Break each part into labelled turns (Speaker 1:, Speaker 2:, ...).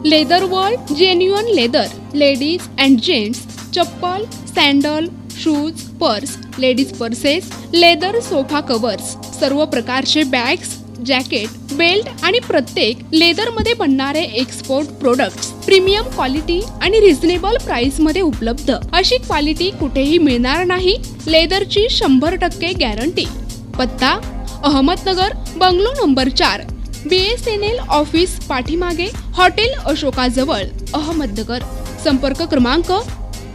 Speaker 1: Leather world genuine leather ladies and gents चप्पल, sandal, shoes, purse, ladies purses, leather sofa covers, सर्व प्रकारचे bags, jacket, belt आणि प्रत्येक लेदरमध्ये बनणारे एक्सपोर्ट प्रोडक्ट्स प्रीमियम क्वालिटी आणि रिझनेबल प्राइस मध्ये उपलब्ध। अशी क्वालिटी कुठेही मिळणार नाही। लेदरची 100% गॅरंटी। पत्ता Ahmednagar, bungalow number 4, BSNL office पाठीमागे, हॉटेल अशोकाजवळ, अहमदनगर। संपर्क क्रमांक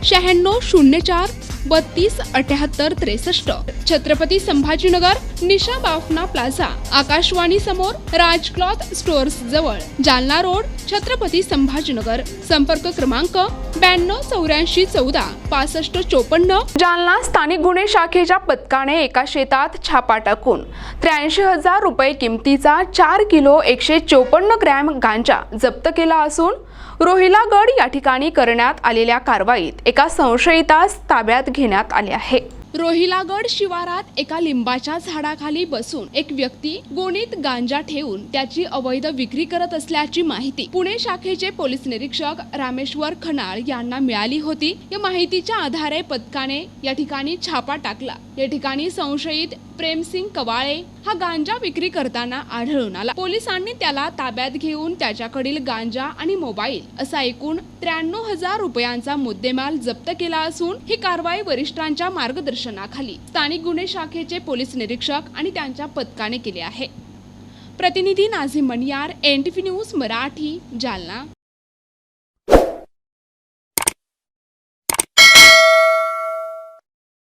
Speaker 1: 9604 32 78 63। छत्रपती संभाजीनगर, निशा बाफना प्लाझा, आकाशवाणी समोर, राज क्लॉथ स्टोअर्स जवळ, जालना रोड, छत्रपती संभाजीनगर। संपर्क क्रमांक 92 84 14 65 54। जालना स्थानिक गुन्हे शाखेच्या पथकाने एका शेतात छापा टाकून 83,000 रुपये किमतीचा 4 किलो 154 ग्रॅम गांजा जप्त केला असून रोहिलागड या ठिकाणी करण्यात आलेल्या कारवाईत एका संशयितास ताब्यात घेण्यात आले आहे। रोहिलागड शिवारात एका लिंबाच्या झाडाखाली बसून एक व्यक्ती गोणीत गांजा ठेवून त्याची अवैध विक्री करत असल्याची माहिती पुणे शाखेचे पोलीस निरीक्षक रामेश्वर खनाळ यांना मिळाली होती। या माहितीच्या आधारे पथकाने या ठिकाणी छापा टाकला। या ठिकाणी संशयित प्रेमसिंग कवाळे हा गांजा विक्री करताना आढळून आला। पोलिसांनी त्याला ताब्यात घेऊन त्याच्याकडील गांजा आणि मोबाईल असा एकूण 93,000 रुपयांचा मुद्देमाल जप्त केला असून ही कारवाई वरिष्ठांच्या मार्गदर्शनाखाली स्थानिक गुन्हे शाखेचे पोलीस निरीक्षक आणि त्यांच्या पथकाने केली आहे। प्रतिनिधी नाझीम मणियार, NTV न्यूज मराठी, जालना।